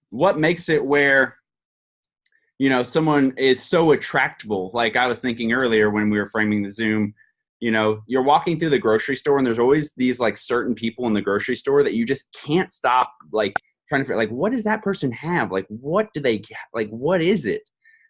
what makes it where, someone is so attractable? Like I was thinking earlier when we were framing the Zoom, you're walking through the grocery store and there's always these like certain people in the grocery store that you just can't stop like trying to figure, like, what does that person have? Like, what do they, like, what is it?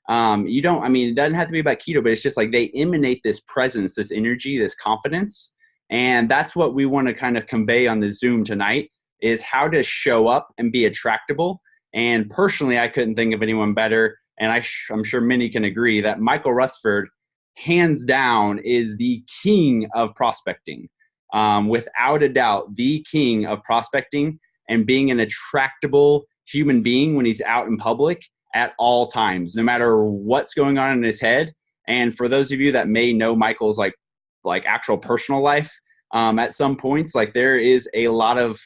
It doesn't have to be about keto, but it's just like they emanate this presence, this energy, this confidence. And that's what we want to kind of convey on the Zoom tonight, is how to show up and be attractable. And personally, I couldn't think of anyone better. And I'm sure many can agree that Michael Rutherford, hands down, is the king of prospecting. Without a doubt, the king of prospecting and being an attractable human being when he's out in public at all times, no matter what's going on in his head. And for those of you that may know Michael's like actual personal life, at some points, like there is a lot of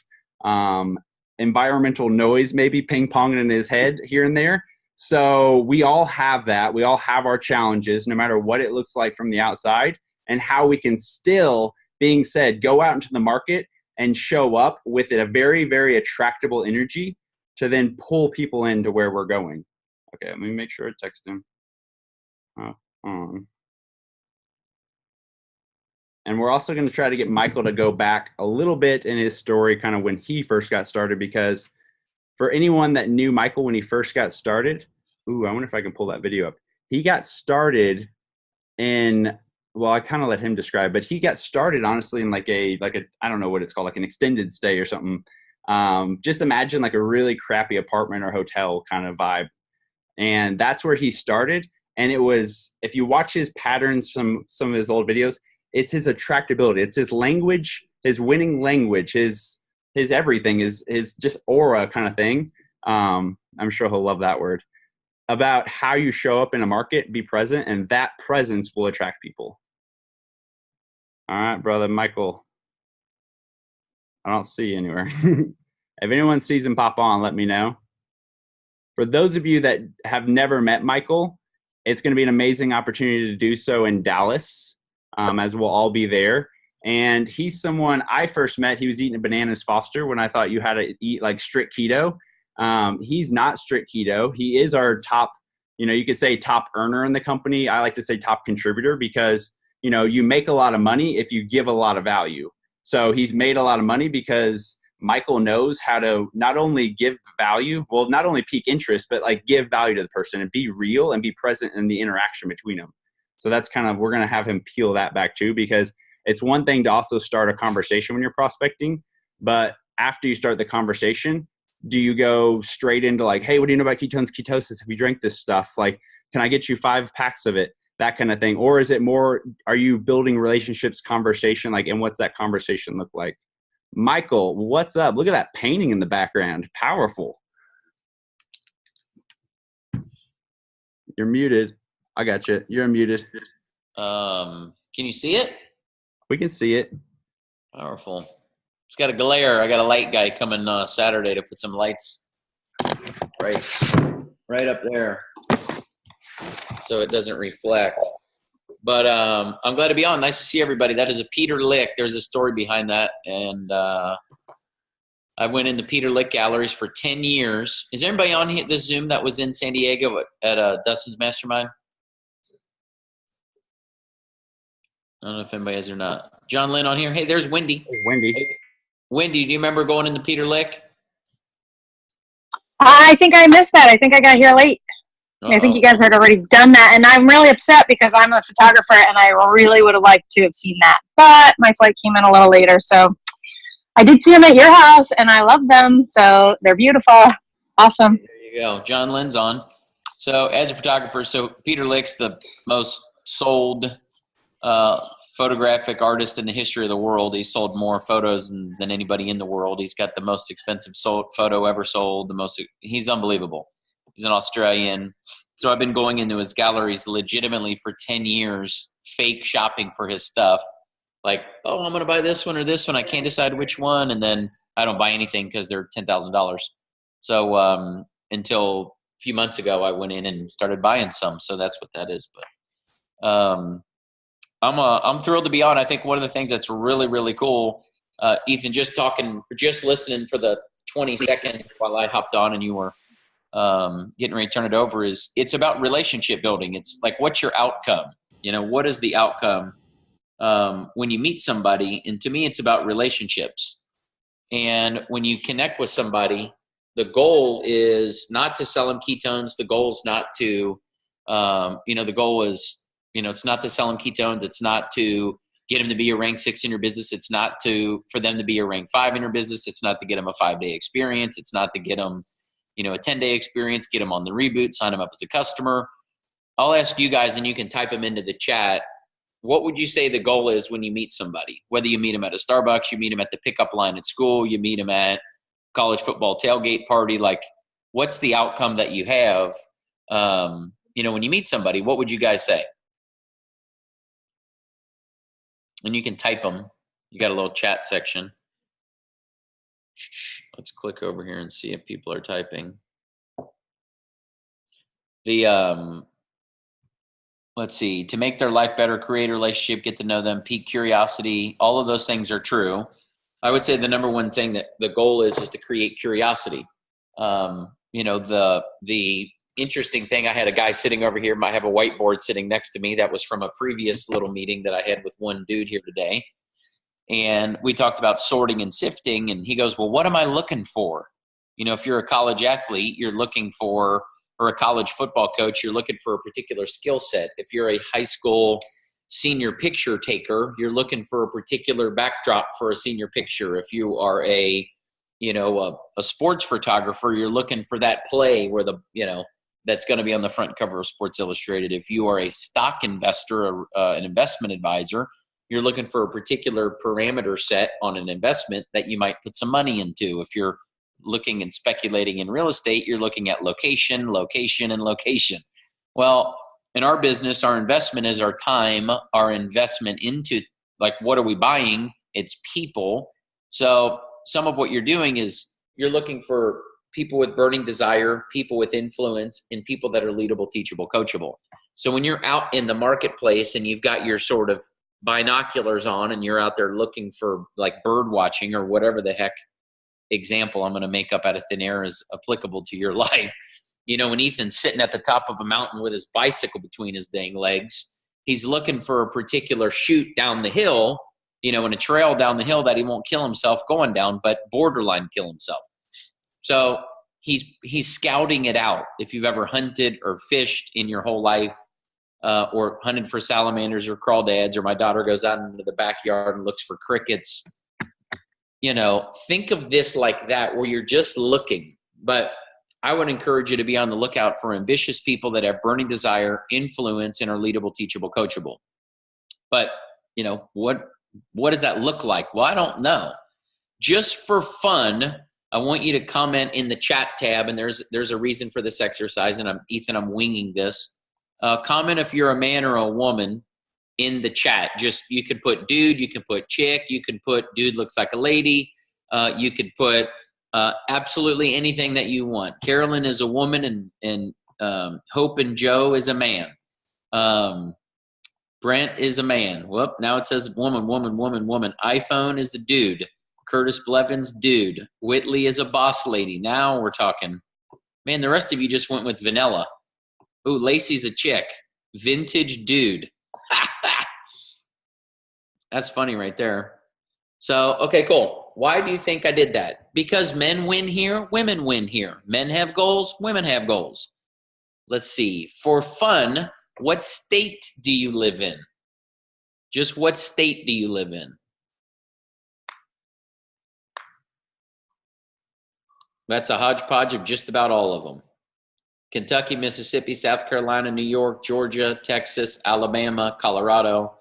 environmental noise maybe ping-ponging in his head here and there. So we all have that. We all have our challenges, no matter what it looks like from the outside, and how we can still, being said, go out into the market and show up with a very, very attractable energy to then pull people into where we're going. Okay, let me make sure I text him. And we're also going to try to get Michael to go back a little bit in his story, kind of when he first got started, because for anyone that knew Michael when he first got started, I wonder if I can pull that video up. He got started in, well, I kind of let him describe, but he got started honestly in like a, I don't know what it's called, like an extended stay or something. Just imagine like a really crappy apartment or hotel kind of vibe. And that's where he started. And it was, if you watch his patterns from some of his old videos, it's his attractability. It's his language, his winning language, his everything, is just aura kind of thing. I'm sure he'll love that word. About how you show up in a market, be present, and that presence will attract people. All right, brother Michael. I don't see you anywhere. If anyone sees him pop on, let me know. For those of you that have never met Michael, it's going to be an amazing opportunity to do so in Dallas, as we'll all be there. And he's someone I first met. He was eating a bananas Foster when I thought you had to eat like strict keto. He's not strict keto. He is our top, you could say top earner in the company. I like to say top contributor, because, you make a lot of money if you give a lot of value. So he's made a lot of money because Michael knows how to not only give value, well, not only pique interest, but like give value to the person and be real and be present in the interaction between them. So that's kind of, we're going to have him peel that back too, because it's one thing to also start a conversation when you're prospecting, but after you start the conversation, do you go straight into like, hey, what do you know about ketones, ketosis? If you drink this stuff, like, can I get you 5 packs of it? That kind of thing. Or is it more, are you building relationships, conversation, like, and what's that conversation look like? Michael, what's up? Look at that painting in the background. Powerful. You're muted. I got you. You're muted. Can you see it? We can see it. Powerful. It's got a glare. I got a light guy coming Saturday to put some lights right up there, so it doesn't reflect. But I'm glad to be on. Nice to see everybody. That is a Peter Lick. There's a story behind that, and I went into Peter Lick galleries for 10 years. Is there anybody on here, this Zoom, that was in San Diego at Dustin's Mastermind? I don't know if anybody is or not. John Lynn on here. Hey, there's Wendy. Wendy. Hey, Wendy, do you remember going into Peter Lick? I think I missed that. I think I got here late. I think you guys had already done that, and I'm really upset because I'm a photographer and I really would have liked to have seen that, but my flight came in a little later, so I did see them at your house and I love them, so they're beautiful. Awesome. There you go. John Lynn's on. So as a photographer, so Peter Lick's the most sold photographic artist in the history of the world. He sold more photos than anybody in the world. He's got the most expensive photo ever sold. He's unbelievable. He's an Australian. So I've been going into his galleries legitimately for 10 years, fake shopping for his stuff. Like, oh, I'm going to buy this one or this one. I can't decide which one. And then I don't buy anything because they're $10,000. So until a few months ago, I went in and started buying some. So that's what that is. But I'm thrilled to be on. I think one of the things that's really, really cool, Ethan, just listening for the 20 seconds while I hopped on and you were getting ready to turn it over is it's about relationship building. It's like, what's your outcome? You know, what is the outcome when you meet somebody? And to me, it's about relationships. And when you connect with somebody, the goal is not to sell them ketones. The goal is not to, the goal is, it's not to sell them ketones. It's not to get them to be a rank 6 in your business. It's not for them to be a rank 5 in your business. It's not to get them a 5-day experience. It's not to get them, a 10-day experience, get them on the reboot, sign them up as a customer. I'll ask you guys, and you can type them into the chat. What would you say the goal is when you meet somebody? Whether you meet them at a Starbucks, you meet them at the pickup line at school, you meet them at college football tailgate party, like what's the outcome that you have? When you meet somebody, what would you guys say? And you can type them. You got a little chat section. Let's click over here and see if people are typing. Let's see, to make their life better, create a relationship, get to know them, pique curiosity. All of those things are true. I would say the number one thing that the goal is to create curiosity. The interesting thing, I had a guy sitting over here. I have a whiteboard sitting next to me. That was from a previous little meeting that I had with one dude here today. And we talked about sorting and sifting. And he goes, well, what am I looking for? If you're a college athlete, you're looking for, or a college football coach, you're looking for a particular skill set. If you're a high school senior picture taker, you're looking for a particular backdrop for a senior picture. If you are a sports photographer, you're looking for that play where that's going to be on the front cover of Sports Illustrated. If you are a stock investor, an investment advisor, you're looking for a particular parameter set on an investment that you might put some money into. If you're looking and speculating in real estate, you're looking at location, location, and location. Well, in our business, our investment is our time, our investment into, like, what are we buying? It's people. So some of what you're doing is you're looking for people with burning desire, people with influence, and people that are leadable, teachable, coachable. So when you're out in the marketplace and you've got your sort of binoculars on and you're out there looking for like bird watching or whatever the heck example I'm going to make up out of thin air is applicable to your life. When Ethan's sitting at the top of a mountain with his bicycle between his dang legs, he's looking for a particular chute down the hill, in a trail down the hill that he won't kill himself going down, but borderline kill himself. So he's scouting it out. If you've ever hunted or fished in your whole life, or hunted for salamanders or crawdads, or my daughter goes out into the backyard and looks for crickets, think of this like that, where you're just looking. But I would encourage you to be on the lookout for ambitious people that have burning desire, influence, and are leadable, teachable, coachable. But, what does that look like? Well, I don't know. Just for fun, I want you to comment in the chat tab, and there's a reason for this exercise, and I'm winging this. Comment if you're a man or a woman in the chat. Just, you could put dude, you can put chick, you can put dude looks like a lady, you could put absolutely anything that you want. Carolyn is a woman, and Hope and Joe is a man. Brent is a man. Whoop, now it says woman, woman, woman, woman. iPhone is a dude. Curtis Blevins, dude. Whitley is a boss lady. Now we're talking. Man, the rest of you just went with vanilla. Ooh, Lacey's a chick. Vintage dude. That's funny right there. So, okay, cool. Why do you think I did that? Because men win here, women win here. Men have goals, women have goals. Let's see. For fun, what state do you live in? Just what state do you live in? That's a hodgepodge of just about all of them. Kentucky, Mississippi, South Carolina, New York, Georgia, Texas, Alabama, Colorado,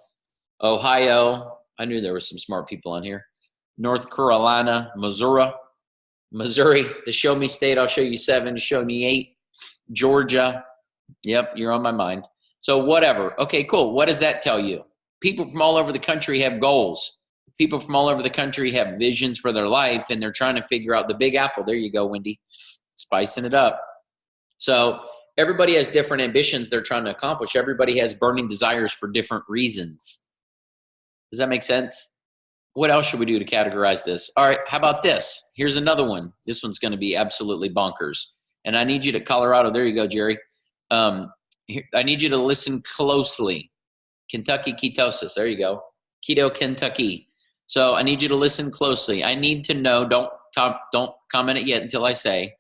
Ohio. I knew there were some smart people on here. North Carolina, Missouri, the show me state. I'll show you 7, show me 8. Georgia. Yep, you're on my mind. So whatever. Okay, cool. What does that tell you? People from all over the country have goals. People from all over the country have visions for their life, and they're trying to figure out the big apple. There you go, Wendy. Spicing it up. So everybody has different ambitions they're trying to accomplish. Everybody has burning desires for different reasons. Does that make sense? What else should we do to categorize this? All right, how about this? Here's another one. This one's going to be absolutely bonkers. And I need you to, Colorado, there you go, Jerry. I need you to listen closely. Kentucky ketosis, there you go. Keto Kentucky. So I need you to listen closely. I need to know, don't comment it yet until I say,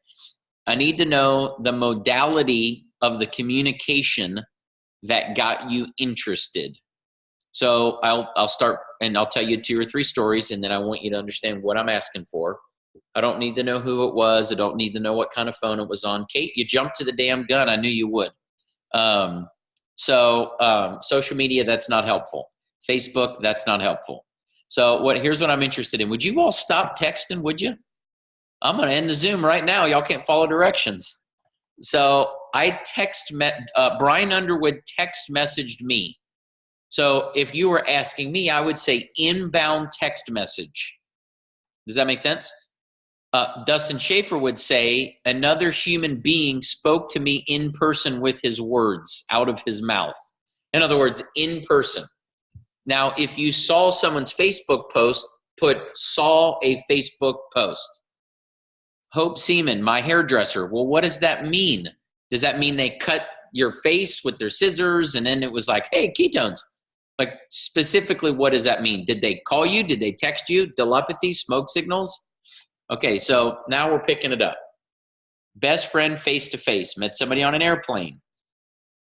I need to know the modality of the communication that got you interested. So I'll start, and I'll tell you 2 or 3 stories, and then I want you to understand what I'm asking for. I don't need to know who it was. I don't need to know what kind of phone it was on. Kate, you jumped to the damn gun. I knew you would. Social media, that's not helpful. Facebook, that's not helpful. So here's what I'm interested in. Would you all stop texting, would you? I'm going to end the Zoom right now. Y'all can't follow directions. So Brian Underwood text messaged me. So if you were asking me, I would say inbound text message. Does that make sense? Dustin Schaefer would say another human being spoke to me in person with his words out of his mouth. In other words, in person. Now, if you saw someone's Facebook post, put saw a Facebook post. Hope Seaman, my hairdresser. Well, what does that mean? Does that mean they cut your face with their scissors and then it was like, hey, ketones? Like, specifically, what does that mean? Did they call you? Did they text you? Telepathy, smoke signals? Okay, so now we're picking it up. Best friend face-to-face. Met somebody on an airplane.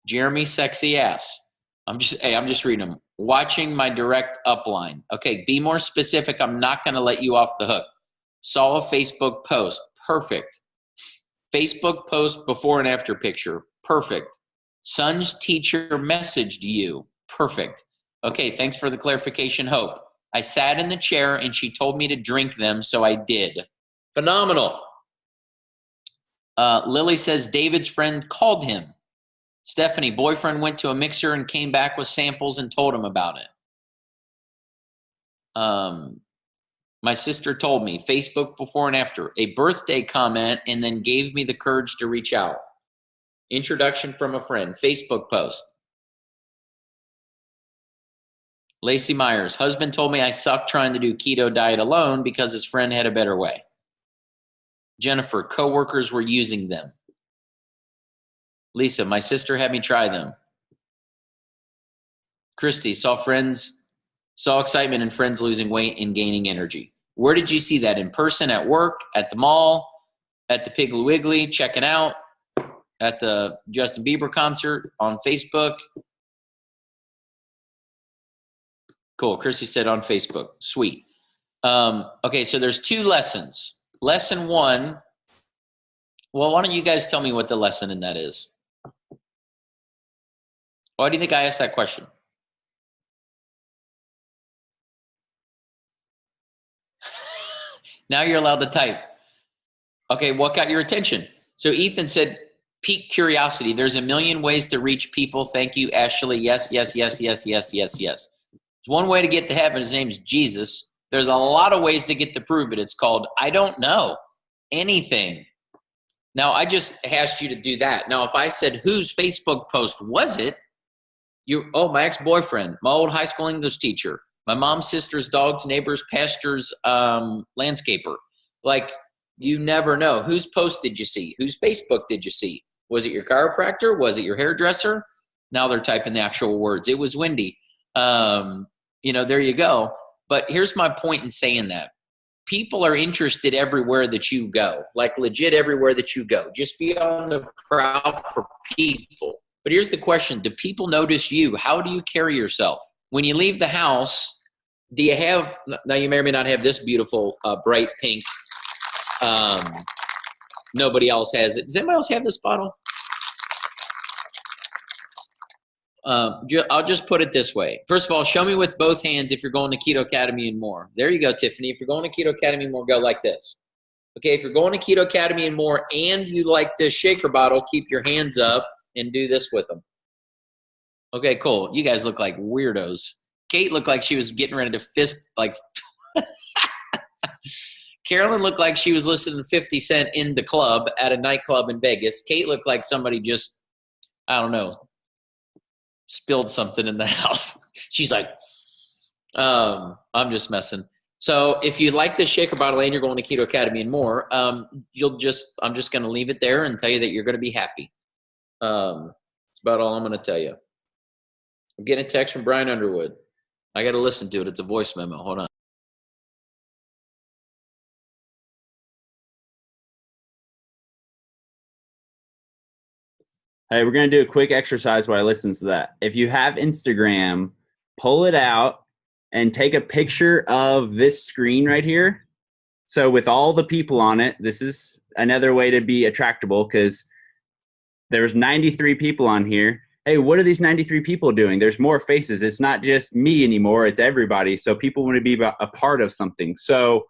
Jeremy, sexy ass. I'm just reading them. Watching my direct upline. Okay, be more specific. I'm not going to let you off the hook. Saw a Facebook post. Perfect. Facebook post before and after picture. Perfect. Son's teacher messaged you. Perfect. Okay, thanks for the clarification, Hope. I sat in the chair and she told me to drink them, so I did. Phenomenal. Lily says David's friend called him. Stephanie, boyfriend went to a mixer and came back with samples and told him about it. My sister told me, Facebook before and after, a birthday comment, and then gave me the courage to reach out. Introduction from a friend, Facebook post. Lacey Myers, husband told me I suck trying to do keto diet alone because his friend had a better way. Jennifer, coworkers were using them. Lisa, my sister had me try them. Christy, saw excitement in friends losing weight and gaining energy. Where did you see that? In person, at work, at the mall, at the Piggly Wiggly, checking out, at the Justin Bieber concert, on Facebook? Cool. Christy said on Facebook. Sweet. Okay, so there's 2 lessons. Lesson 1. Well, why don't you guys tell me what the lesson in that is? Why do you think I asked that question? Now you're allowed to type. Okay, what got your attention? So Ethan said, pique curiosity. There's a million ways to reach people. Thank you, Ashley. Yes, yes, yes, yes, yes, yes, yes. There's one way to get to heaven. His name's Jesus. There's a lot of ways to get to prove it. It's called, I don't know anything. Now, I just asked you to do that. Now, if I said, whose Facebook post was it? My ex-boyfriend, my old high school English teacher, my mom's sister's dog's neighbor's pastor's landscaper. Like, you never know. Whose post did you see? Whose Facebook did you see? Was it your chiropractor? Was it your hairdresser? Now they're typing the actual words. It was Wendy. There you go. But here's my point in saying that. People are interested everywhere that you go, like legit everywhere that you go. Just be on the prowl for people. But here's the question. Do people notice you? How do you carry yourself? When you leave the house, do you have, now you may or may not have this beautiful bright pink. Nobody else has it. Does anybody else have this bottle? I'll just put it this way. First of all, show me with both hands if you're going to Keto Academy and more. There you go, Tiffany. If you're going to Keto Academy and more, go like this. Okay, if you're going to Keto Academy and more and you like this shaker bottle, keep your hands up and do this with them. Okay, cool. You guys look like weirdos. Kate looked like she was getting ready to fist, like. Carolyn looked like she was listening to 50 Cent in the club at a nightclub in Vegas. Kate looked like somebody just, I don't know, spilled something in the house. She's like, I'm just messing. So if you like this shaker bottle and you're going to Keto Academy and more, I'm just going to leave it there and tell you that you're going to be happy. That's about all I'm going to tell you. I'm getting a text from Brian Underwood. I got to listen to it. It's a voice memo. Hold on. Hey, we're going to do a quick exercise while I listen to that. If you have Instagram, pull it out and take a picture of this screen right here. So with all the people on it, this is another way to be attractable because there's 93 people on here. Hey, what are these 93 people doing? There's more faces. It's not just me anymore. It's everybody. So people want to be a part of something. So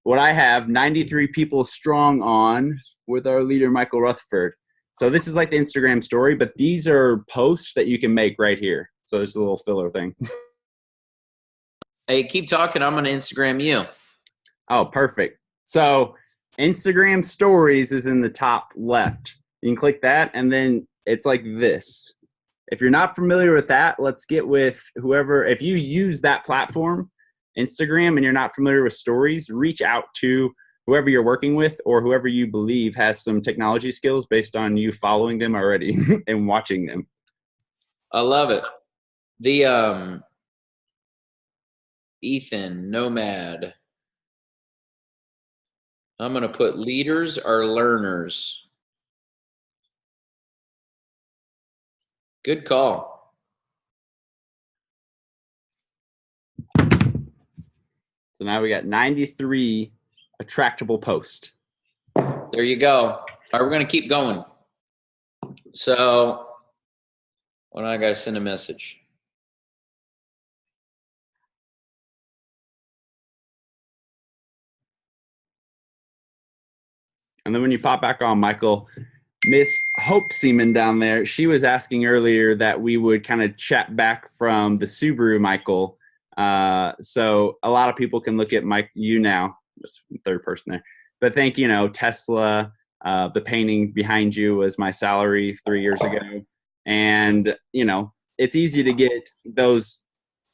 what I have 93 people strong on with our leader, Michael Rutherford. So this is like the Instagram story, but these are posts that you can make right here. So there's a little filler thing. Hey, keep talking. I'm going to Instagram you. Oh, perfect. So Instagram stories is in the top left. You can click that, and then it's like this. If you're not familiar with that, let's get with whoever. If you use that platform, Instagram, and you're not familiar with stories, reach out to whoever you're working with or whoever you believe has some technology skills based on you following them already and watching them. I love it. The Ethan Nomad. I'm going to put leaders are learners. Good call. So now we got 93 attractable posts. There you go. All right, we're going to keep going. So, well, I got to send a message. And then when you pop back on, Michael, Miss Hope Seaman down there, she was asking earlier that we would kind of chat back from the Subaru, Michael. So a lot of people can look at you now. That's the third person there. But think, Tesla, the painting behind you was my salary 3 years ago. And, it's easy to get those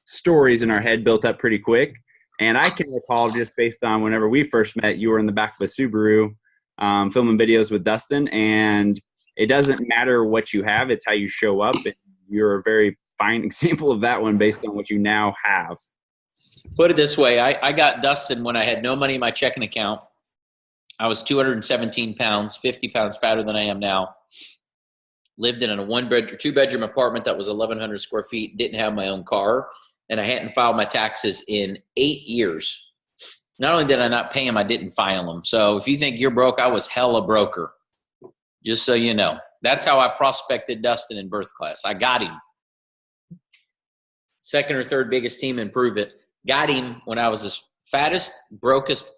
stories in our head built up pretty quick. And I can recall just based on whenever we first met, you were in the back of a Subaru filming videos with Dustin. And it doesn't matter what you have, it's how you show up. And you're a very fine example of that one based on what you now have. Put it this way. I got Dustin when I had no money in my checking account. I was 217 pounds, 50 pounds fatter than I am now. Lived in a two-bedroom apartment that was 1,100 square feet, didn't have my own car, and I hadn't filed my taxes in 8 years. Not only did I not pay them, I didn't file them. So if you think you're broke, I was hella broker. Just so you know. That's how I prospected Dustin in birth class. I got him. Second or third biggest team in Prove It. Got him when I was the fattest, brokest,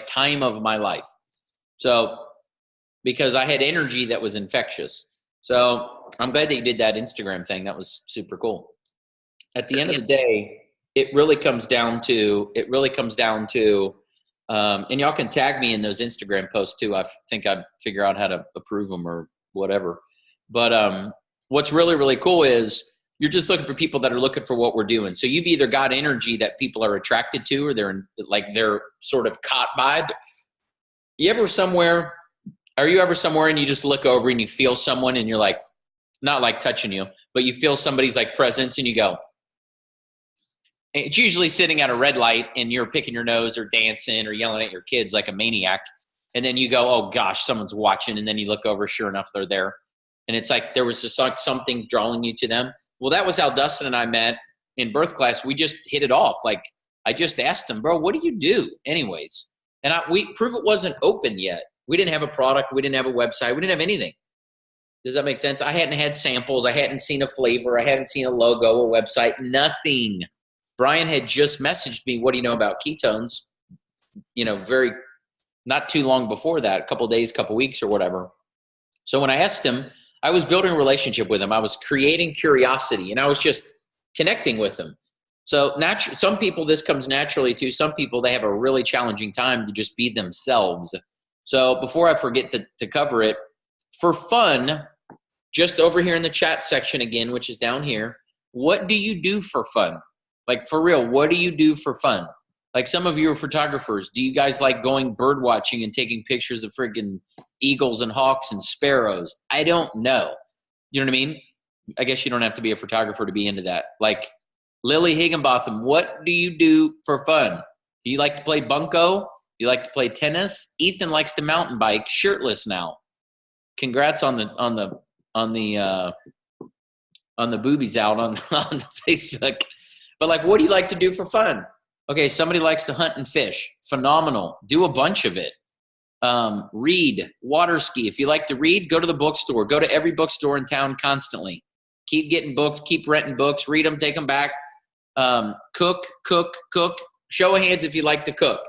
time of my life. So, because I had energy that was infectious. So, I'm glad that you did that Instagram thing. That was super cool. At the end of the day, it really comes down to, and y'all can tag me in those Instagram posts too. I think I'd figure out how to approve them or whatever. But what's really, really cool is you're just looking for people that are looking for what we're doing. So you've either got energy that people are attracted to, or they're sort of caught by. Are you ever somewhere and you just look over and you feel someone and you're like, not like touching you, but you feel somebody's like presence and you go, it's usually sitting at a red light and you're picking your nose or dancing or yelling at your kids like a maniac. And then you go, oh gosh, someone's watching. And then you look over, sure enough, they're there. And it's like there was just like something drawing you to them. Well, that was how Dustin and I met in birth class. We just hit it off. Like I just asked him, bro, what do you do anyways? And Prove It wasn't open yet. We didn't have a product. We didn't have a website. We didn't have anything. Does that make sense? I hadn't had samples. I hadn't seen a flavor. I hadn't seen a logo, a website, nothing. Brian had just messaged me, what do you know about ketones? Very not too long before that, a couple days, couple weeks or whatever. So when I asked him, I was building a relationship with him. I was creating curiosity and I was just connecting with him. So some people, this comes naturally to. Some people, they have a really challenging time to just be themselves. So before I forget to cover it, for fun, just over here in the chat section again, which is down here, what do you do for fun? Like, for real, what do you do for fun? Like, some of you are photographers. Do you guys like going bird watching and taking pictures of friggin' eagles and hawks and sparrows? I don't know. You know what I mean? I guess you don't have to be a photographer to be into that. Like, Lily Higginbotham, what do you do for fun? Do you like to play bunco? Do you like to play tennis? Ethan likes to mountain bike, shirtless now. Congrats on the boobies out on Facebook. But like, what do you like to do for fun? Okay, somebody likes to hunt and fish. Phenomenal. Do a bunch of it. Read, water ski. If you like to read, go to the bookstore. Go to every bookstore in town constantly. Keep getting books, keep renting books, read them, take them back. Cook. Show of hands if you like to cook.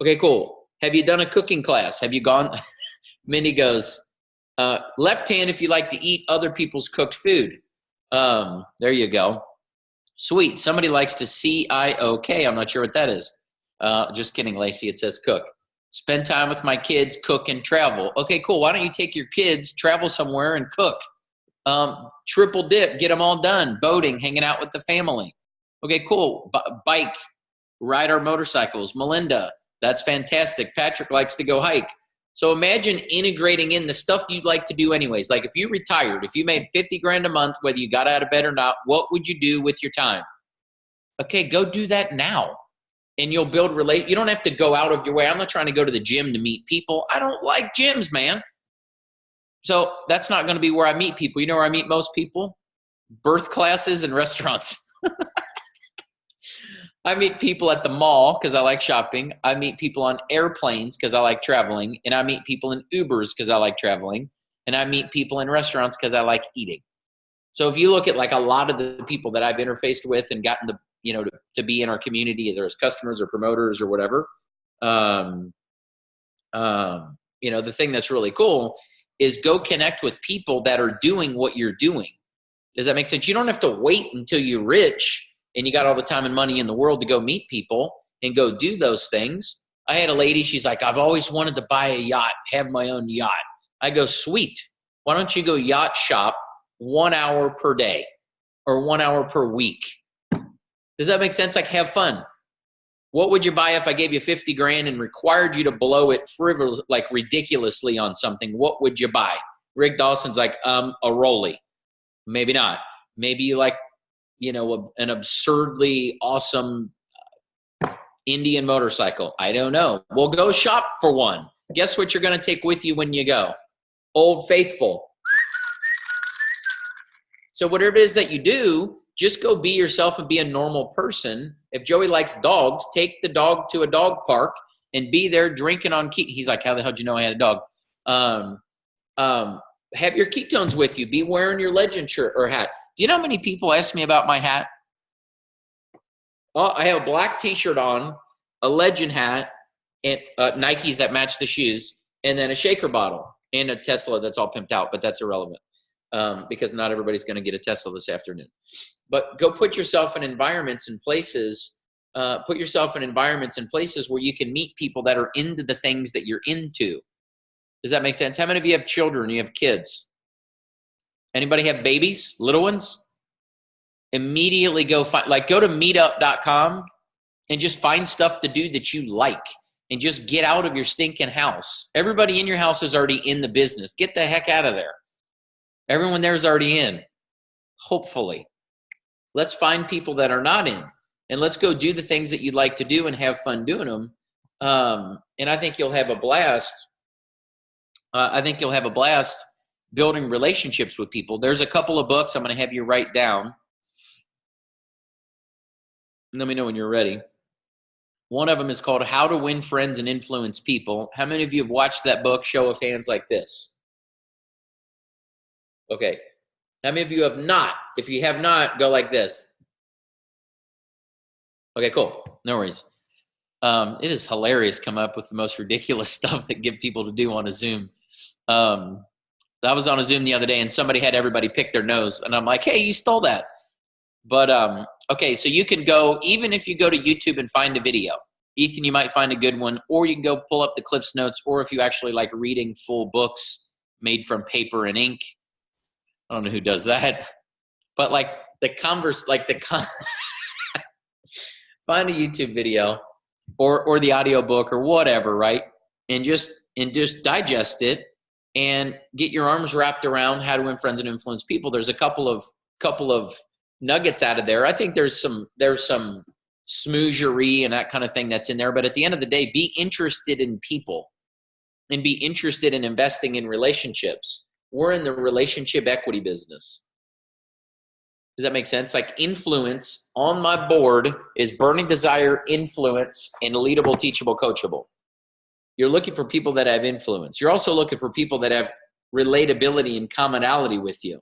Okay, cool. Have you done a cooking class? Have you gone? Mindy goes, left hand if you like to eat other people's cooked food. There you go. Sweet. Somebody likes to C-I-O-K. I'm not sure what that is. Just kidding, Lacey. It says cook. Spend time with my kids, cook, and travel. Okay, cool. Why don't you take your kids, travel somewhere, and cook? Triple dip, get them all done. Boating, hanging out with the family. Okay, cool. Bike, ride our motorcycles. Melinda, that's fantastic. Patrick likes to go hike. So imagine integrating in the stuff you'd like to do anyways. Like if you retired, if you made 50 grand a month, whether you got out of bed or not, what would you do with your time? Okay, go do that now. And you'll build you don't have to go out of your way. I'm not trying to go to the gym to meet people. I don't like gyms, man. So that's not going to be where I meet people. You know where I meet most people? Birth classes and restaurants. I meet people at the mall because I like shopping. I meet people on airplanes because I like traveling. And I meet people in Ubers because I like traveling. And I meet people in restaurants because I like eating. So if you look at like a lot of the people that I've interfaced with and gotten to, you know, to be in our community, either as customers or promoters or whatever, you know, the thing that's really cool is go connect with people that are doing what you're doing. Does that make sense? You don't have to wait until you're rich and you got all the time and money in the world to go meet people and go do those things. I had a lady, she's like, I've always wanted to buy a yacht, have my own yacht. I go, sweet. Why don't you go yacht shop 1 hour per day or 1 hour per week? Does that make sense? Like, have fun. What would you buy if I gave you 50 grand and required you to blow it like ridiculously on something? What would you buy? Rick Dawson's like, a Rolly. Maybe not. Maybe you like, you know, an absurdly awesome Indian motorcycle. I don't know. Well, go shop for one. Guess what you're going to take with you when you go? Old Faithful. So whatever it is that you do, just go be yourself and be a normal person. If Joey likes dogs, take the dog to a dog park and be there drinking on He's like, how the hell did you know I had a dog? Have your ketones with you. Be wearing your Legend shirt or hat. Do you know how many people ask me about my hat? Oh, I have a black t-shirt on, a Legend hat, and Nikes that match the shoes, and then a shaker bottle and a Tesla that's all pimped out, but that's irrelevant because not everybody's going to get a Tesla this afternoon. But go put yourself in environments and places, where you can meet people that are into the things that you're into. Does that make sense? How many of you have children? You have kids? Anybody have babies, little ones? Immediately go to meetup.com and just find stuff to do that you like and just get out of your stinking house. Everybody in your house is already in the business. Get the heck out of there. Everyone there is already in, hopefully. Let's find people that are not in and let's go do the things that you'd like to do and have fun doing them. And I think you'll have a blast. Building relationships with people. There's a couple of books I'm going to have you write down. Let me know when you're ready. One of them is called How to Win Friends and Influence People. How many of you have watched that book? Show of hands like this. Okay. How many of you have not? If you have not, go like this. Okay, cool. No worries. It is hilarious come up with the most ridiculous stuff that get people to do on a Zoom. I was on a Zoom the other day and somebody had everybody pick their nose and I'm like, hey, you stole that. But, okay, so you can go, even if you go to YouTube and find a video, Ethan, you might find a good one, or you can go pull up the Cliff's Notes, or if you actually like reading full books made from paper and ink. I don't know who does that, but like Find a YouTube video or the audio book or whatever, right? And just digest it and get your arms wrapped around how to win friends and influence people. There's a couple of nuggets out of there. I think there's some smoozery and that kind of thing that's in there. But at the end of the day, be interested in people and be interested in investing in relationships. We're in the relationship equity business. Does that make sense? Like influence on my board is burning desire, influence, and leadable, teachable, coachable. You're looking for people that have influence. You're also looking for people that have relatability and commonality with you.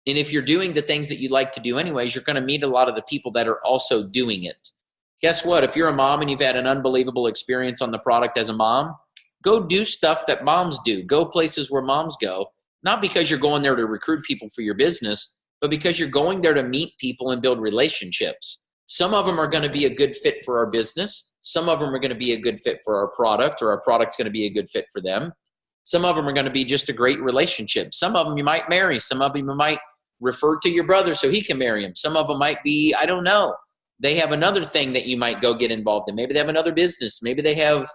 And if you're doing the things that you'd like to do anyways, you're going to meet a lot of the people that are also doing it. Guess what? If you're a mom and you've had an unbelievable experience on the product as a mom, go do stuff that moms do. Go places where moms go. Not because you're going there to recruit people for your business, but because you're going there to meet people and build relationships. Some of them are going to be a good fit for our business. Some of them are going to be a good fit for our product, or our product's going to be a good fit for them. Some of them are going to be just a great relationship. Some of them you might marry. Some of them you might refer to your brother so he can marry him. Some of them might be, I don't know. They have another thing that you might go get involved in. Maybe they have another business. Maybe they have,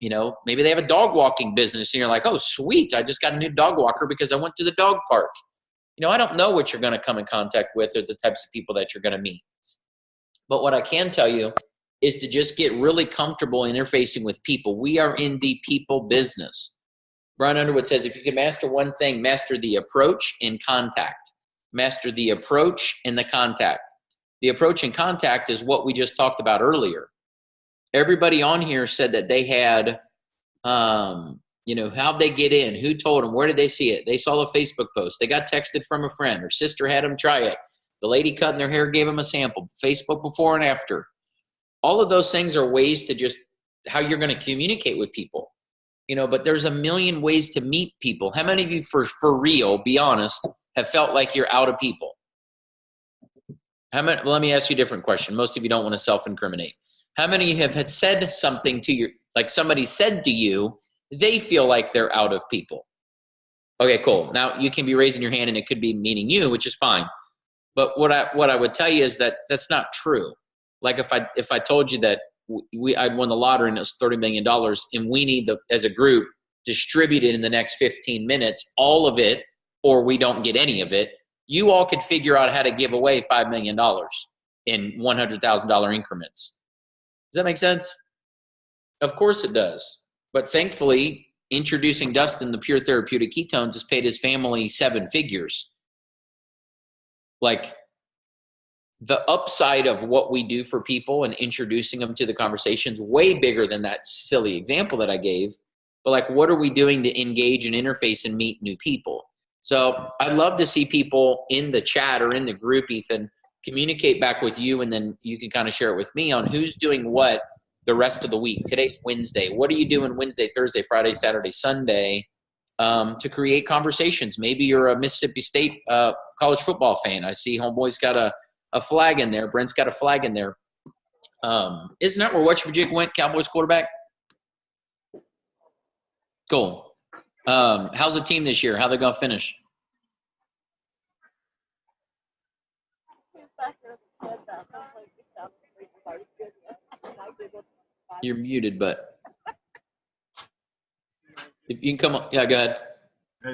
maybe they have a dog walking business and you're like, oh, sweet. I just got a new dog walker because I went to the dog park. I don't know what you're going to come in contact with or the types of people that you're going to meet. But what I can tell you is to just get really comfortable interfacing with people. We are in the people business. Brian Underwood says, if you can master one thing, master the approach and contact. Master the approach and the contact. The approach and contact is what we just talked about earlier. Everybody on here said that they had, how'd they get in? Who told them? Where did they see it? They saw a Facebook post. They got texted from a friend. Her sister had them try it. The lady cutting their hair gave them a sample. Facebook before and after. All of those things are ways to just how you're going to communicate with people. But there's a million ways to meet people. How many of you, for real, be honest, have felt like you're out of people? Let me ask you a different question. Most of you don't want to self-incriminate. How many of you have said something to you, like somebody said to you, they feel like they're out of people? Okay, cool. Now you can be raising your hand and it could be meaning you, which is fine. But what I would tell you is that that's not true. Like if I told you that I won the lottery and it's $30 million and we need as a group distributed in the next 15 minutes, all of it, or we don't get any of it, you all could figure out how to give away $5 million in $100,000 increments. Does that make sense? Of course it does. But thankfully, introducing Dustin the pure therapeutic ketones has paid his family 7 figures. Like, the upside of what we do for people and introducing them to the conversations way bigger than that silly example that I gave. But like, what are we doing to engage and interface and meet new people? So I'd love to see people in the chat or in the group, Ethan, communicate back with you, and then you can kind of share it with me on who's doing what the rest of the week. Today's Wednesday. What are you doing Wednesday, Thursday, Friday, Saturday, Sunday to create conversations? Maybe you're a Mississippi State college football fan. I see Homeboy's got a flag in there. Brent's got a flag in there. Isn't that where West Virginia went, Cowboys quarterback? Cool. How's the team this year? How they going to finish? You're muted, but if you can come up. Yeah, go ahead.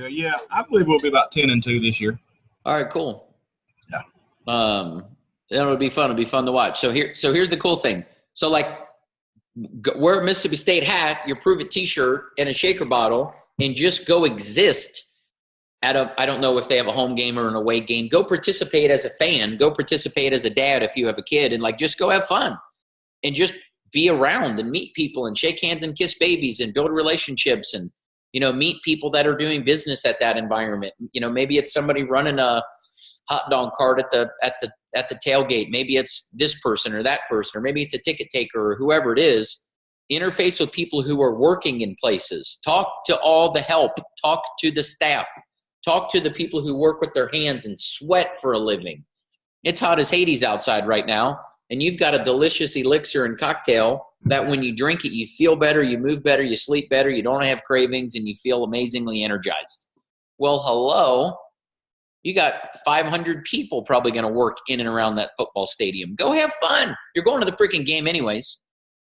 Yeah, I believe we'll be about 10-2 this year. All right, cool. Yeah. It'll be fun. It'll be fun to watch. So here's the cool thing. So like, wear a Mississippi State hat, your Prove It T-shirt, and a shaker bottle, and just go exist at I don't know if they have a home game or an away game. Go participate as a fan. Go participate as a dad if you have a kid, and like, just go have fun and just be around and meet people and shake hands and kiss babies and build relationships and, meet people that are doing business at that environment. Maybe it's somebody running a hot dog cart at the tailgate. Maybe it's this person or that person, or maybe it's a ticket taker or whoever it is. Interface with people who are working in places. Talk to all the help. Talk to the staff. Talk to the people who work with their hands and sweat for a living. It's hot as Hades outside right now, and you've got a delicious elixir and cocktail that when you drink it, you feel better, you move better, you sleep better, you don't have cravings, and you feel amazingly energized. Well, hello. You got 500 people probably going to work in and around that football stadium. Go have fun. You're going to the freaking game anyways.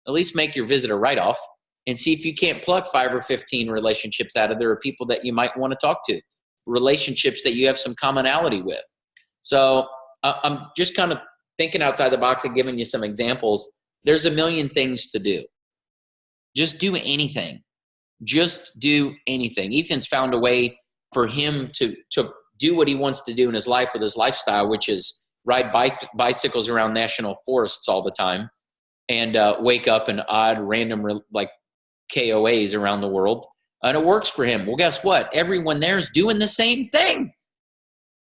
At least make your visit a write-off and see if you can't pluck 5 or 15 relationships out of there, or people that you might want to talk to, relationships that you have some commonality with. So I'm just kind of thinking outside the box and giving you some examples. There's a million things to do. Just do anything. Just do anything. Ethan's found a way for him to do what he wants to do in his life with his lifestyle, which is ride bicycles around national forests all the time and wake up in odd, random, like KOAs around the world. And it works for him. Well, guess what? Everyone there is doing the same thing.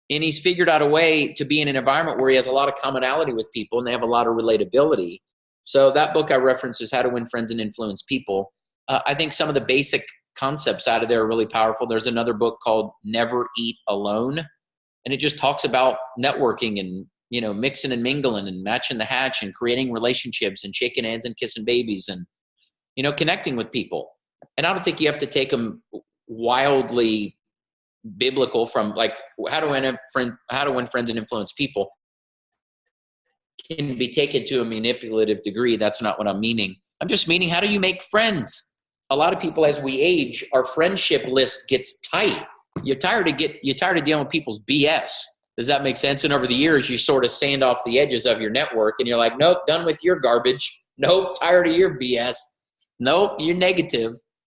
And he's figured out a way to be in an environment where he has a lot of commonality with people and they have a lot of relatability. So that book I referenced is How to Win Friends and Influence People. I think some of the basic concepts out of there are really powerful. There's another book called Never Eat Alone. And it just talks about networking and, mixing and mingling and matching the hatch and creating relationships and shaking hands and kissing babies and, connecting with people. And I don't think you have to take them wildly biblical from like how to win friends and influence people. Can be taken to a manipulative degree. That's not what I'm meaning. I'm just meaning, how do you make friends? A lot of people, as we age, our friendship list gets tight. You're tired of dealing with people's BS. Does that make sense? And over the years, you sort of sand off the edges of your network and you're like, nope, done with your garbage. Nope, tired of your BS. Nope, you're negative.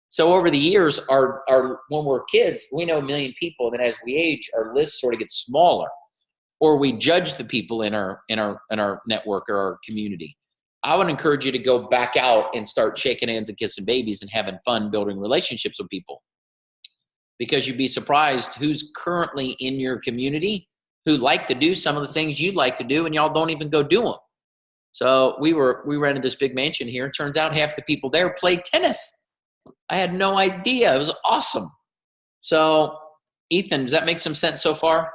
So over the years, our when we're kids, we know a million people. Then as we age, our list sort of gets smaller, or we judge the people in our network or our community. I would encourage you to go back out and start shaking hands and kissing babies and having fun building relationships with people, because you'd be surprised who's currently in your community who like to do some of the things you'd like to do, and y'all don't even go do them. So we rented this big mansion here. Turns out half the people there play tennis. I had no idea. It was awesome. So, Ethan, does that make some sense so far?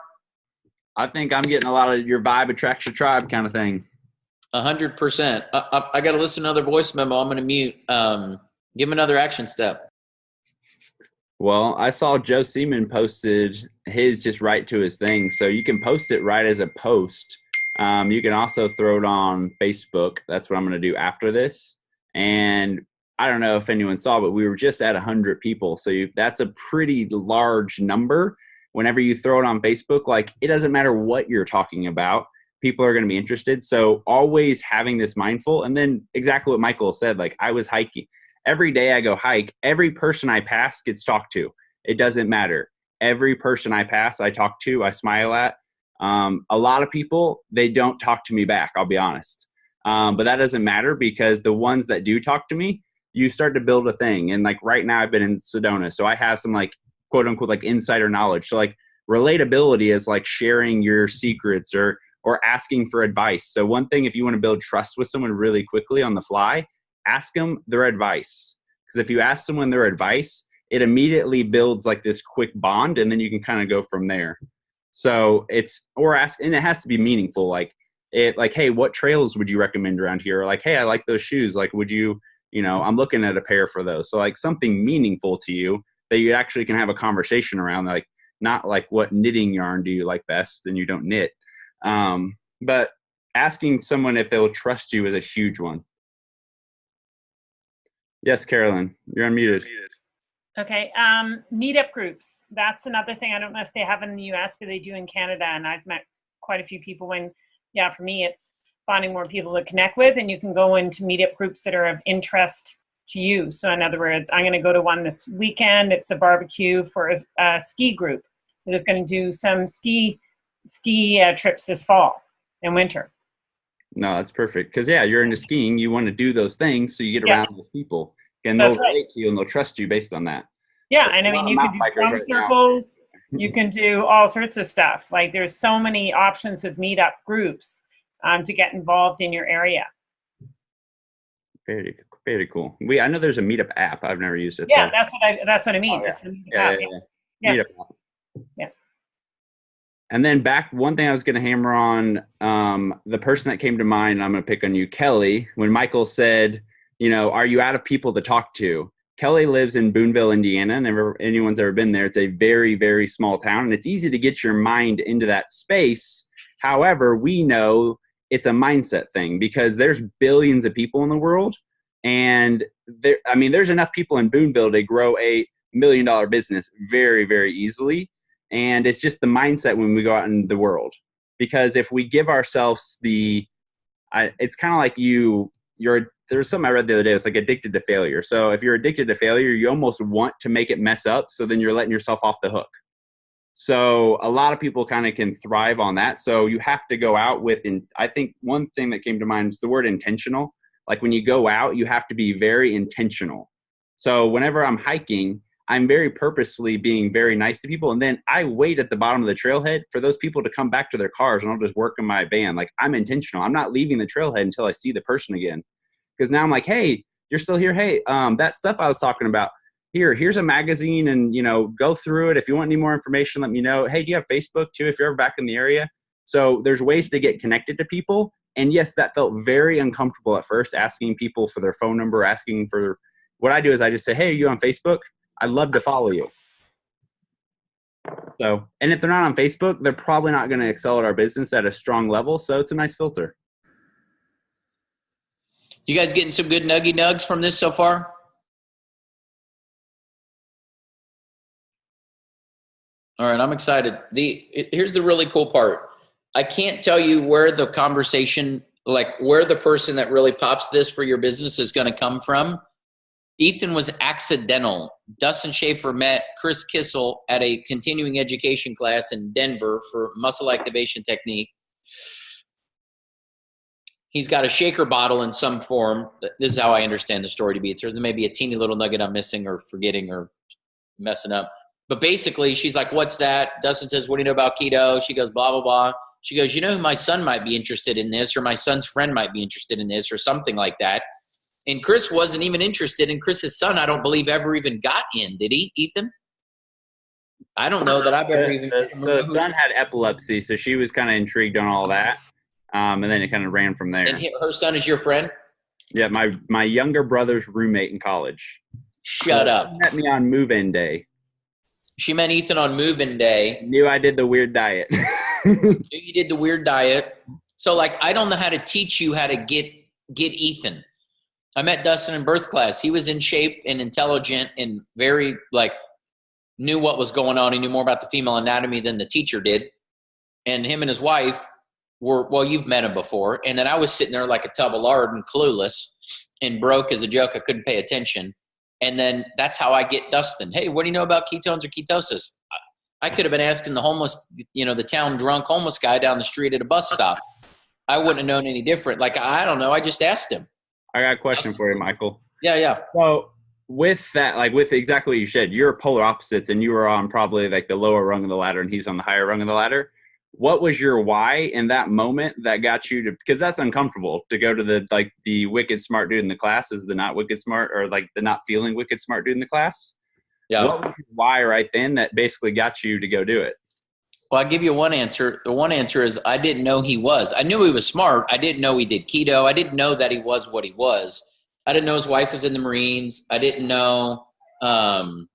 I think I'm getting a lot of your vibe attracts your tribe kind of thing. 100%. I got to listen to another voice memo. I'm going to mute. Give him another action step. Well, I saw Joe Seaman posted his just right to his thing. So you can post it right as a post. You can also throw it on Facebook. That's what I'm going to do after this. And I don't know if anyone saw, but we were just at 100 people. So that's a pretty large number. Whenever you throw it on Facebook, like, it doesn't matter what you're talking about. People are going to be interested. So always having this mindful. And then exactly what Michael said, like, I was hiking. Every day I go hike, every person I pass gets talked to. It doesn't matter. Every person I pass, I talk to, I smile at. A lot of people, they don't talk to me back, I'll be honest. But that doesn't matter, because the ones that do talk to me, you start to build a thing. And like right now I've been in Sedona, so I have some like quote unquote like insider knowledge. So like relatability is like sharing your secrets or asking for advice. So one thing, if you want to build trust with someone really quickly on the fly, ask them their advice. Because if you ask someone their advice, it immediately builds like this quick bond, and then you can kind of go from there. So and it has to be meaningful. Like hey, what trails would you recommend around here? Or like, hey, I like those shoes. Like, would you, I'm looking at a pair for those. So like something meaningful to you that you actually can have a conversation around, like not like what knitting yarn do you like best and you don't knit. But asking someone if they'll trust you is a huge one. Yes, Carolyn, you're unmuted. Okay. Meetup groups. That's another thing. I don't know if they have in the US, but they do in Canada. And I've met quite a few people for me, it's finding more people to connect with, and you can go into meetup groups that are of interest to you. So in other words, I'm going to go to one this weekend. It's a barbecue for a ski group that is going to do some ski trips this fall and winter. No, that's perfect. Because you're into skiing. You want to do those things, so you get around with people, and they'll relate to you and they'll trust you based on that. Yeah, and I mean, you can do drum circles. You can do all sorts of stuff. Like, there's so many options of meetup groups to get involved in your area. Very, very cool. I know there's a meetup app. I've never used it. Yeah, so. that's what I mean. Oh, It's a meetup app. Yeah. Meetup app. Yeah. And then one thing I was going to hammer on, the person that came to mind, and I'm going to pick on you, Kelly, when Michael said, are you out of people to talk to? Kelly lives in Boonville, Indiana, and if anyone's ever been there, it's a very, very small town, and it's easy to get your mind into that space. However, we know it's a mindset thing because there's billions of people in the world, and there's enough people in Boonville to grow a $1 million business very, very easily, and it's just the mindset when we go out in the world. Because if we give ourselves it's kind of like there's something I read the other day. It's like addicted to failure. So if you're addicted to failure, you almost want to make it mess up. So then you're letting yourself off the hook. So a lot of people kind of can thrive on that. So you have to go out with, and I think one thing that came to mind is the word intentional. Like when you go out, you have to be very intentional. So whenever I'm hiking, I'm very purposefully being very nice to people. And then I wait at the bottom of the trailhead for those people to come back to their cars, and I'll just work in my van. Like I'm intentional. I'm not leaving the trailhead until I see the person again. Because now I'm like, hey, you're still here. Hey, that stuff I was talking about, here's a magazine, and, go through it. If you want any more information, let me know. Hey, do you have Facebook too, if you're ever back in the area? So there's ways to get connected to people. And yes, that felt very uncomfortable at first, asking people for their phone number, what I do is I just say, hey, are you on Facebook? I'd love to follow you. So, and if they're not on Facebook, they're probably not going to excel at our business at a strong level. So it's a nice filter. You guys getting some good nuggy nugs from this so far? All right, I'm excited. Here's the really cool part. I can't tell you where the conversation, like where the person that really pops this for your business is going to come from. Ethan was accidental. Dustin Schaefer met Chris Kissel at a continuing education class in Denver for muscle activation technique. He's got a shaker bottle in some form. This is how I understand the story to be. There's maybe a teeny little nugget I'm missing or forgetting or messing up. But basically, she's like, what's that? Dustin says, what do you know about keto? She goes, blah, blah, blah. She goes, my son might be interested in this, or my son's friend might be interested in this, or something like that. And Chris wasn't even interested. And Chris's son, I don't believe, ever even got in. Did he, Ethan? I don't know that I've ever even. So the son had epilepsy, so she was kind of intrigued on all that. And then it kind of ran from there. And her son is your friend? Yeah, my younger brother's roommate in college. Shut up. She met me on move-in day. She met Ethan on move-in day. Knew I did the weird diet. Knew you did the weird diet. So, I don't know how to teach you how to get Ethan. I met Dustin in birth class. He was in shape and intelligent and very, knew what was going on. He knew more about the female anatomy than the teacher did. And him and his wife you've met him before. And then I was sitting there like a tub of lard and clueless and broke as a joke. I couldn't pay attention. And then that's how I get Dustin. Hey, what do you know about ketones or ketosis? I could have been asking the homeless, the town drunk homeless guy down the street at a bus stop. I wouldn't have known any different. I don't know. I just asked him. I got a question for you, Michael. Yeah. So with that, with exactly what you said, you're polar opposites, and you were on probably the lower rung of the ladder, and he's on the higher rung of the ladder. What was your why in that moment that got you to, because that's uncomfortable to go to the wicked smart dude in the class is the not wicked smart, or the not feeling wicked smart dude in the class. Yeah. What was your why right then that basically got you to go do it? Well, I'll give you one answer. The one answer is I didn't know he was. I knew he was smart. I didn't know he did keto. I didn't know that he was what he was. I didn't know his wife was in the Marines. I didn't know hold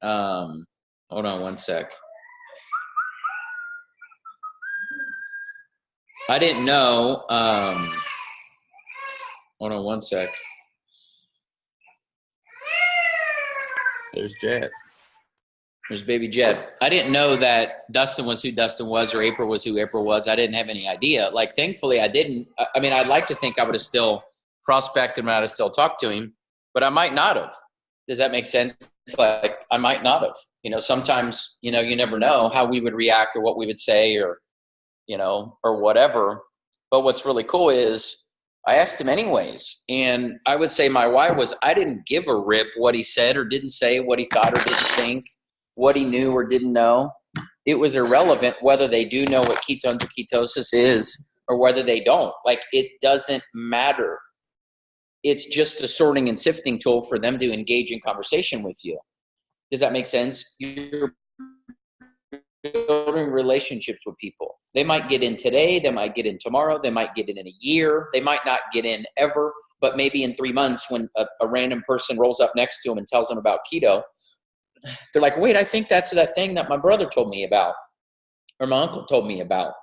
on one sec. I didn't know hold on one sec. There's Jet. There's baby Jet. I didn't know that Dustin was who Dustin was, or April was who April was. I didn't have any idea. Thankfully, I didn't. I mean, I'd like to think I would have still prospected him, I'd have still talked to him, but I might not have. Does that make sense? I might not have. Sometimes, you never know how we would react or what we would say or whatever. But what's really cool is I asked him anyways. And I would say my why was I didn't give a rip what he said or didn't say, what he thought or didn't think, what he knew or didn't know. It was irrelevant whether they do know what ketones or ketosis is or whether they don't. It doesn't matter. It's just a sorting and sifting tool for them to engage in conversation with you. Does that make sense? You're building relationships with people. They might get in today. They might get in tomorrow. They might get in a year. They might not get in ever. but maybe in 3 months when a random person rolls up next to them and tells them about keto, they're like, wait, I think that's that thing that my brother told me about or my uncle told me about.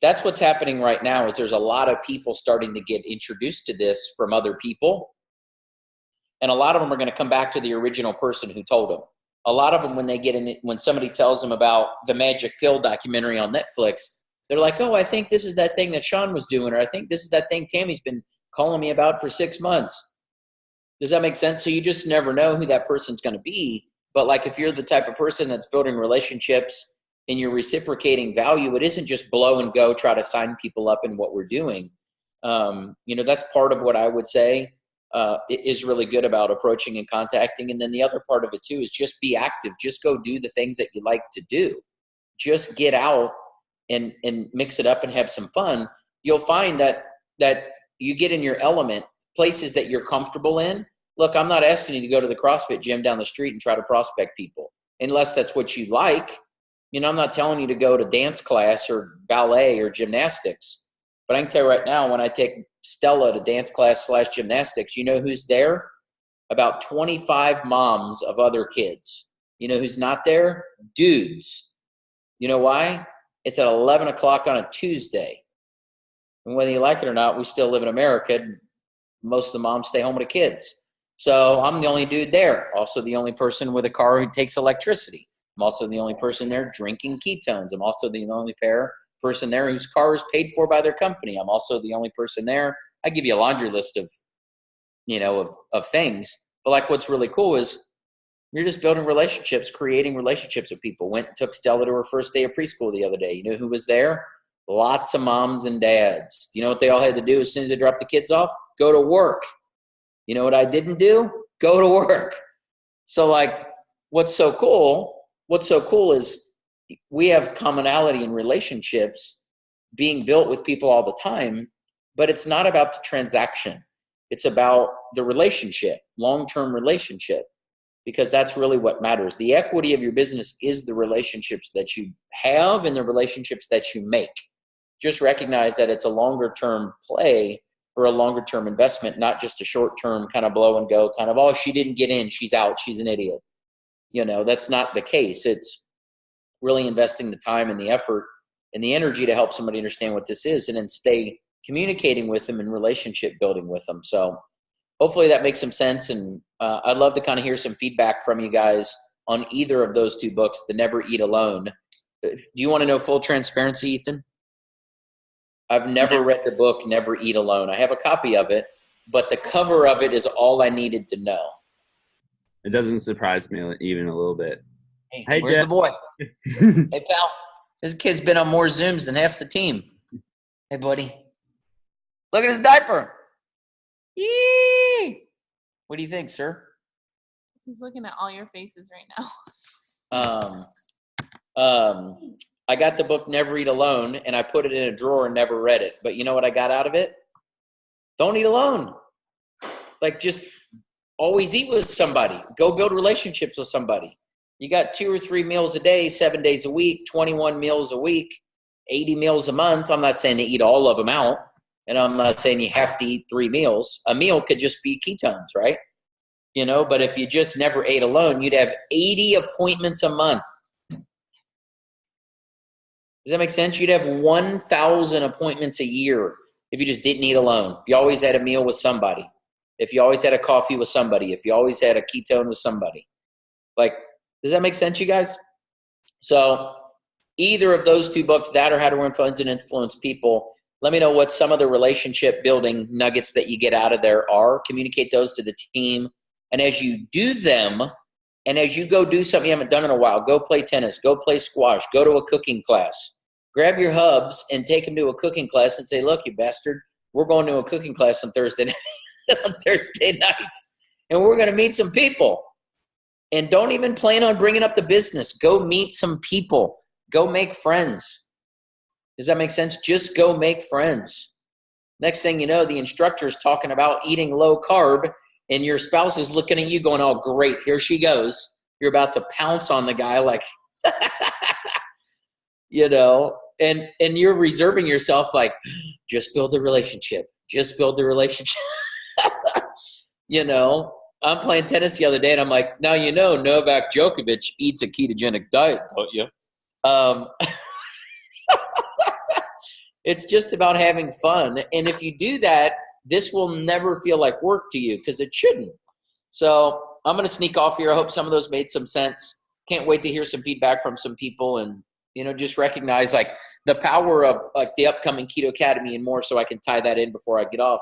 That's what's happening right now is there's a lot of people starting to get introduced to this from other people. And a lot of them are going to come back to the original person who told them. A lot of them, when they get in, when somebody tells them about the Magic Pill documentary on Netflix, they're like, oh, I think this is that thing that Sean was doing, or I think this is that thing Tammy's been calling me about for 6 months. Does that make sense? So you just never know who that person's going to be. But like if you're the type of person that's building relationships and you're reciprocating value, it isn't just blow and go, try to sign people up in what we're doing. That's part of what I would say is really good about approaching and contacting. And then the other part of it too is just be active. Just go do the things that you like to do. Just get out and mix it up and have some fun. You'll find that you get in your element, places that you're comfortable in. Look, I'm not asking you to go to the CrossFit gym down the street and try to prospect people, unless that's what you like. I'm not telling you to go to dance class or ballet or gymnastics. But I can tell you right now, when I take Stella to dance class / gymnastics, you know who's there? About 25 moms of other kids. You know who's not there? Dudes. You know why? It's at 11 o'clock on a Tuesday. And whether you like it or not, we still live in America. Most of the moms stay home with the kids. So I'm the only dude there. Also the only person with a car who takes electricity. I'm also the only person there drinking ketones. I'm also the only person there whose car is paid for by their company. I'm also the only person there. I give you a laundry list of things. But like what's really cool is you're just building relationships, creating relationships with people. Went and took Stella to her first day of preschool the other day. You know who was there? Lots of moms and dads. Do you know what they all had to do as soon as they dropped the kids off? Go to work. You know what I didn't do? Go to work. So like what's so cool is we have commonality in relationships being built with people all the time, but it's not about the transaction. It's about the relationship, long-term relationship, because that's really what matters. The equity of your business is the relationships that you have and the relationships that you make. Just recognize that it's a longer-term play or a longer-term investment, not just a short-term kind of blow and go kind of, oh, she didn't get in, she's out, she's an idiot. That's not the case. It's really investing the time and the effort and the energy to help somebody understand what this is and then stay communicating with them and relationship building with them. So hopefully that makes some sense. And I'd love to kind of hear some feedback from you guys on either of those two books, The Never Eat Alone. Do you want to know full transparency, Ethan? I've never read the book Never Eat Alone. I have a copy of it, but the cover of it is all I needed to know. It doesn't surprise me even a little bit. Hey, where's Jeff. the boy? Hey, pal. This kid's been on more Zooms than half the team. Hey, buddy. Look at his diaper. Yee! What do you think, sir? He's looking at all your faces right now. I got the book Never Eat Alone, and I put it in a drawer and never read it. But you know what I got out of it? Don't eat alone. Like, just always eat with somebody. Go build relationships with somebody. You got 2 or 3 meals a day, 7 days a week, 21 meals a week, 80 meals a month. I'm not saying to eat all of them out, and I'm not saying you have to eat 3 meals. A meal could just be ketones, right? But if you just never ate alone, you'd have 80 appointments a month. Does that make sense? You'd have 1,000 appointments a year if you just didn't eat alone. If you always had a meal with somebody. If you always had a coffee with somebody. If you always had a ketone with somebody. Like, does that make sense, you guys? So either of those 2 books, that or How to Influence and Influence People, let me know what some of the relationship building nuggets that you get out of there are. Communicate those to the team. And as you do them, and as you go do something you haven't done in a while, go play tennis, go play squash, go to a cooking class. Grab your hubs and take them to a cooking class and say, look, you bastard, we're going to a cooking class on Thursday night, and we're going to meet some people. And don't even plan on bringing up the business. Go meet some people. Go make friends. Does that make sense? Just go make friends. Next thing you know, the instructor's talking about eating low carb, and your spouse is looking at you going, oh, great, here she goes. You're about to pounce on the guy like, and you're reserving yourself like, just build a relationship. Just build the relationship. You know, I'm playing tennis the other day, and I'm like, now you know Novak Djokovic eats a ketogenic diet, don't you? It's just about having fun. And if you do that, this will never feel like work to you because it shouldn't. So I'm going to sneak off here. I hope some of those made some sense. Can't wait to hear some feedback from some people and, you know, just recognize like the power of like the upcoming Keto Academy and more, so I can tie that in before I get off,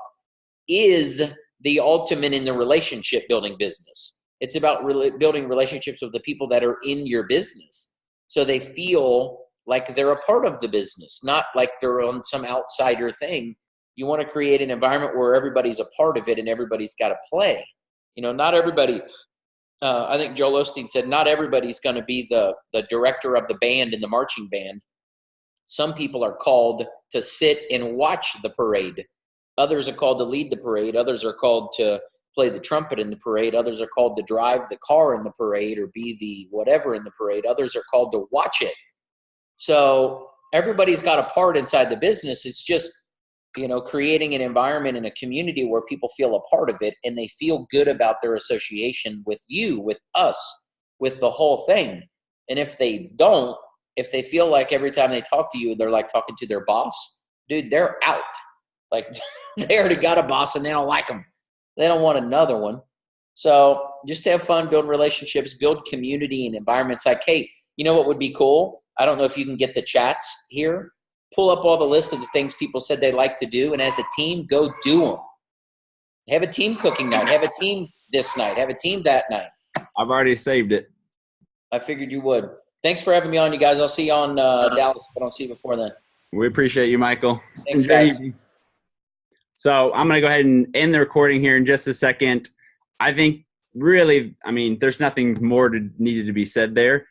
is the ultimate in the relationship building business. It's about building relationships with the people that are in your business so they feel like they're a part of the business, not like they're on some outsider thing. You want to create an environment where everybody's a part of it and everybody's got to play. You know, not everybody, I think Joel Osteen said, not everybody's going to be the director of the band in the marching band. Some people are called to sit and watch the parade. Others are called to lead the parade. Others are called to play the trumpet in the parade. Others are called to drive the car in the parade or be the whatever in the parade. Others are called to watch it. So everybody's got a part inside the business. It's just, you know, creating an environment and a community where people feel a part of it and they feel good about their association with you, with us, with the whole thing. And if they don't, if they feel like every time they talk to you, they're like talking to their boss, dude, they're out. Like they already got a boss and they don't like them. They don't want another one. So just have fun, build relationships, build community and environments. Like, hey, you know what would be cool? I don't know if you can get the chats here. Pull up all the list of the things people said they like to do, and as a team, go do them. Have a team cooking night. Have a team this night. Have a team that night. I've already saved it. I figured you would. Thanks for having me on, you guys. I'll see you on Dallas if I don't see you before then. We appreciate you, Michael. Thanks, guys. So I'm going to go ahead and end the recording here in just a second. I think really, I mean, there's nothing more needed to be said there.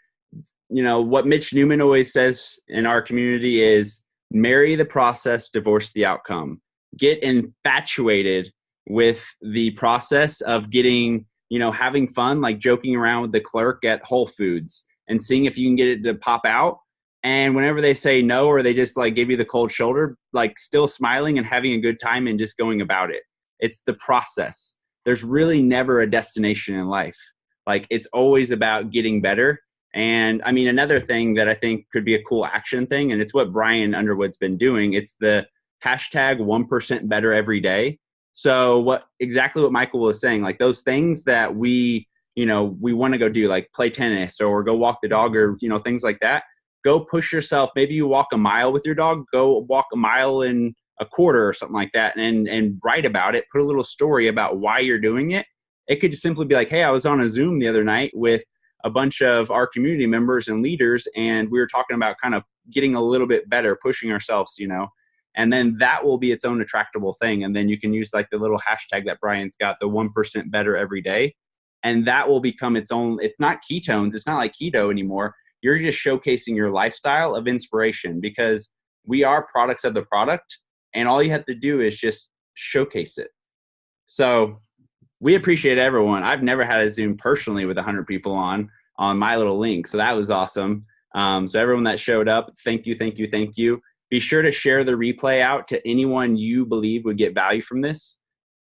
You know, what Mitch Newman always says in our community is marry the process, divorce the outcome. Get infatuated with the process of getting, you know, having fun, like joking around with the clerk at Whole Foods and seeing if you can get it to pop out. And whenever they say no, or they just like give you the cold shoulder, like still smiling and having a good time and just going about it. It's the process. There's really never a destination in life. Like it's always about getting better. And I mean, another thing that I think could be a cool action thing, and it's what Brian Underwood's been doing. It's the hashtag 1% better every day. So exactly what Michael was saying, like those things that we want to go do, like play tennis or go walk the dog or, you know, things like that. Go push yourself. Maybe you walk a mile with your dog, go walk a mile in a quarter or something like that and write about it. Put a little story about why you're doing it. It could just simply be like, hey, I was on a Zoom the other night with a bunch of our community members and leaders, and we were talking about kind of getting a little bit better, pushing ourselves, you know, and then that will be its own attractable thing. And then you can use like the little hashtag that Brian's got, the 1% better every day. And that will become its own. It's not ketones. It's not like keto anymore. You're just showcasing your lifestyle of inspiration, because we are products of the product, and all you have to do is just showcase it. So we appreciate everyone. I've never had a Zoom personally with 100 people on my little link. So that was awesome. So everyone that showed up, thank you, thank you, thank you. Be sure to share the replay out to anyone you believe would get value from this,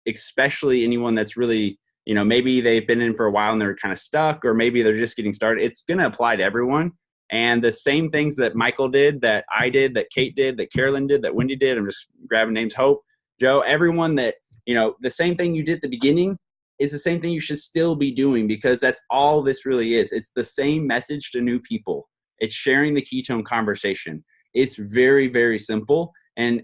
especially anyone that's really, you know, maybe they've been in for a while and they're kind of stuck, or maybe they're just getting started. It's going to apply to everyone. And the same things that Michael did, that I did, that Kate did, that Carolyn did, that Wendy did, I'm just grabbing names, Hope, Joe, everyone that, you know, the same thing you did at the beginning is the same thing you should still be doing, because that's all this really is. It's the same message to new people. It's sharing the ketone conversation. It's very, very simple. And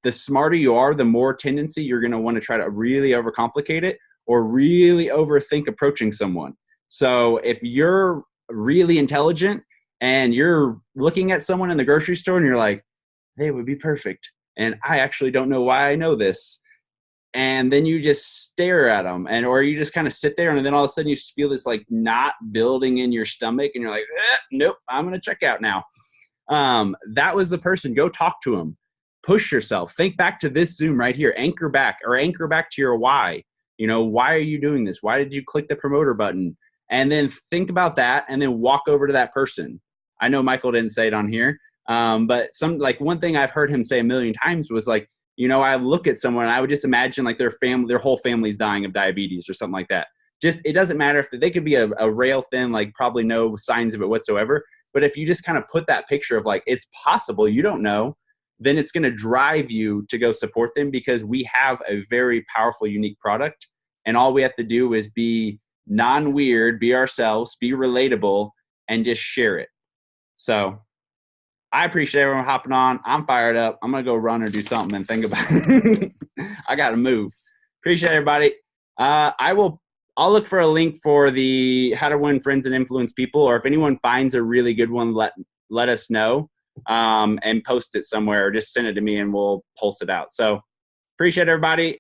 the smarter you are, the more tendency you're going to want to try to really overcomplicate it or really overthink approaching someone. So if you're really intelligent and you're looking at someone in the grocery store and you're like, they would be perfect, and I actually don't know why I know this, and then you just stare at them, or you just kind of sit there, and then all of a sudden you feel this like knot building in your stomach, and you're like, nope, I'm going to check out now. That was the person. Go talk to them. Push yourself. Think back to this Zoom right here. Anchor back to your why. You know, why are you doing this? Why did you click the promoter button? And then think about that, and then walk over to that person. I know Michael didn't say it on here, but one thing I've heard him say a million times was like, You know, I look at someone and I would just imagine like their whole family's dying of diabetes or something like that. Just, it doesn't matter if they could be a rail thin, like probably no signs of it whatsoever. But if you just kind of put that picture of like, it's possible, you don't know, then it's going to drive you to go support them, because we have a very powerful, unique product. And all we have to do is be non-weird, be ourselves, be relatable, and just share it. So I appreciate everyone hopping on. I'm fired up. I'm going to go run or do something and think about it. I got to move. Appreciate everybody. I'll look for a link for the How to Win Friends and Influence People, or if anyone finds a really good one, let us know, and post it somewhere, or just send it to me and we'll pulse it out. So appreciate everybody.